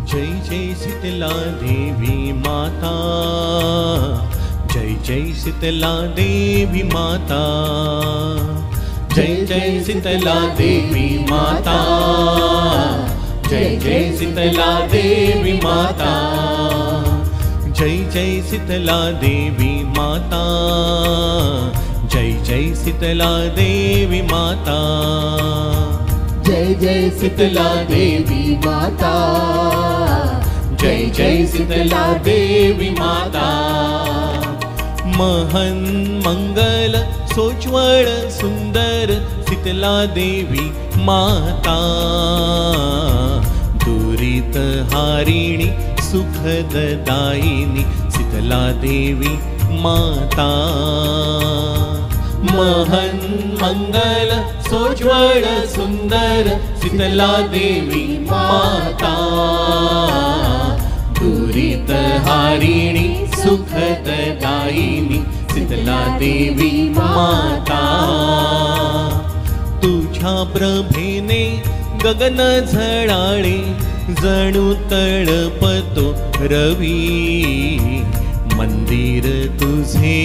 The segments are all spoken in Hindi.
जय जय शीतला देवी माता, जय जय शीतला देवी माता, जय जय शीतला देवी माता, जय जय शीतला देवी माता, जय जय शीतला देवी माता, जय जय शीतला देवी माता, जय जय शीतला देवी माता, जय जय शीतला देवी माता। महन मंगल सोज्वळ सुंदर शीतला देवी माता, दुरित हारिणी सुखददायिनी शीतला देवी माता। महन मंगल सोज्वळ सुंदर शीतला देवी माता, दुरित हारिणी सुखददायिनी शीतला देवी माता। तुझ्या प्रभेने गगन झळाळे जणू तळपतो रवी, मंदिर तुझे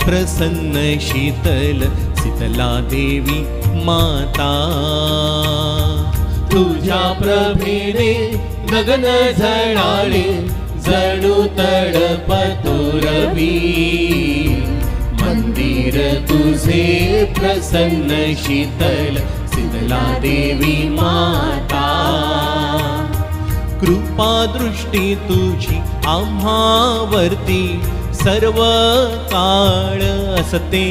प्रसन्न शीतल शीतला देवी माता। तुझ्या प्रभेने गगन झळाळे जणू तळपतो रवी, मंदिर तुझे प्रसन्न शीतल शीतला देवी माता। कृपा दृष्टी तुझी आम्हावरती सर्व काळ असते,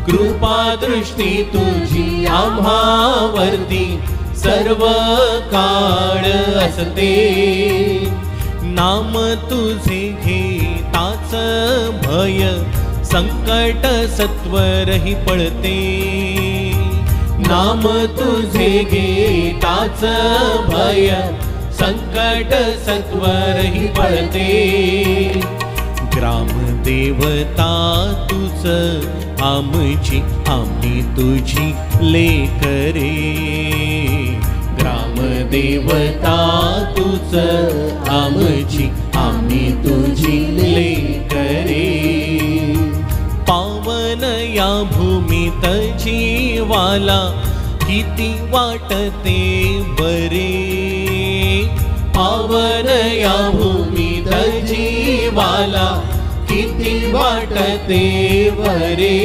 कृपा दृष्टी तुझी आम्हावरती सर्व काळ असते। नाम तुझे घेताच भय संकट सत्वरही पळते, नाम तुझे घेताच भय संकट सत्वरही पळते। ग्राम देवता तुझ आमची आम्ही तुझी लेकरे, ग्राम देवता तुझ आमची आम्ही तुझी लेकरे। पावन या भूमीत जीवाला किती वाटते बरे, पावन या भूमीत जीवाला किती वाटते बरे।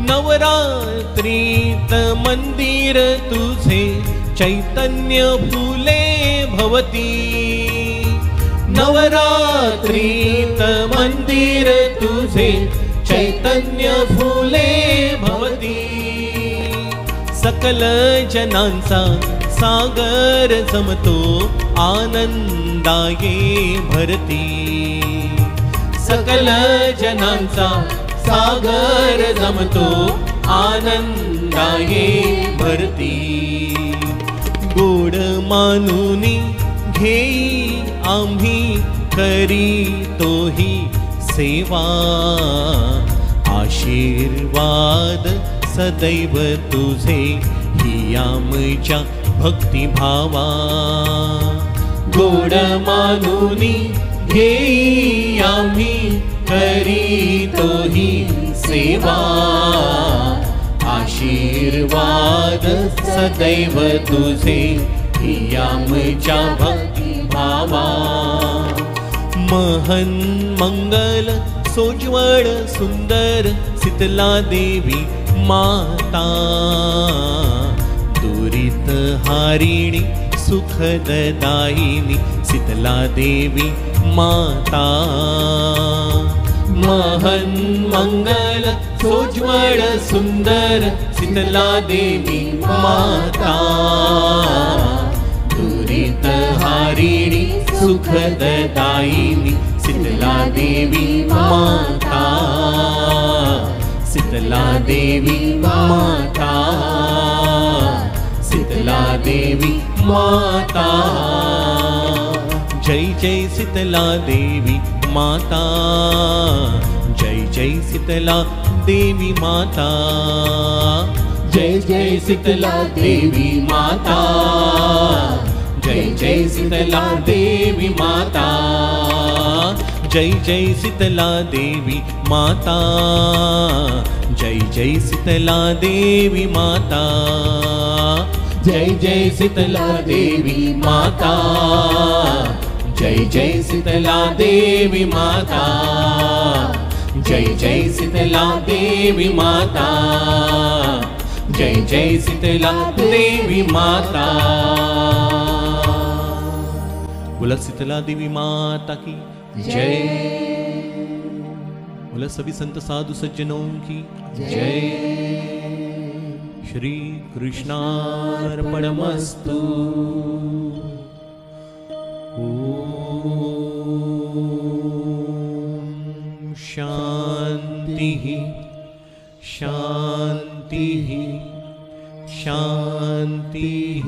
नवरात्रीत मंदिर तुझे चैतन्य फुले भवती, नवरात्रीत मंदिर तुझे चैतन्य फुले भवती। सकल जनांचा सागर जमतो आनंदाये भरती, सकल जनांचा सागर जमतो आनंदाये भरती। गोड मानुनी घेई आम्ही करीतोही सेवा, आशीर्वाद सदैव तुझे ही आमच्या भक्तिभावा। गोड मानुनी घेई आम्ही करीतोही सेवा, आशीर्वाद सदैव तुझे ही आमच्या भक्तिभावा। महन मंगल सोज्वळ सुंदर शीतला देवी माता, दुरित हारिणी सुखददायिनी शीतला देवी माता। महन मंगल सोज्वळ सुंदर शीतला देवी माता, दुरित हारिणी सुखददायिनी शीतला देवी माता, शीतला देवी माता, शीतला देवी माता। जय जय शीतला देवी माता, जय जय शीतला देवी माता, जय जय शीतला देवी माता, जय जय शीतला देवी माता, जय जय शीतला देवी माता, जय जय शीतला देवी माता, जय जय शीतला देवी माता, जय जय शीतला देवी माता, जय जय शीतला देवी माता, जय जय शीतला देवी माता। बोला शीतला देवी माता की जय। बोला सभी संत साधु सज्जनों की जय। श्री कृष्णार्पणमस्तु। ओम शांति शांति शांति।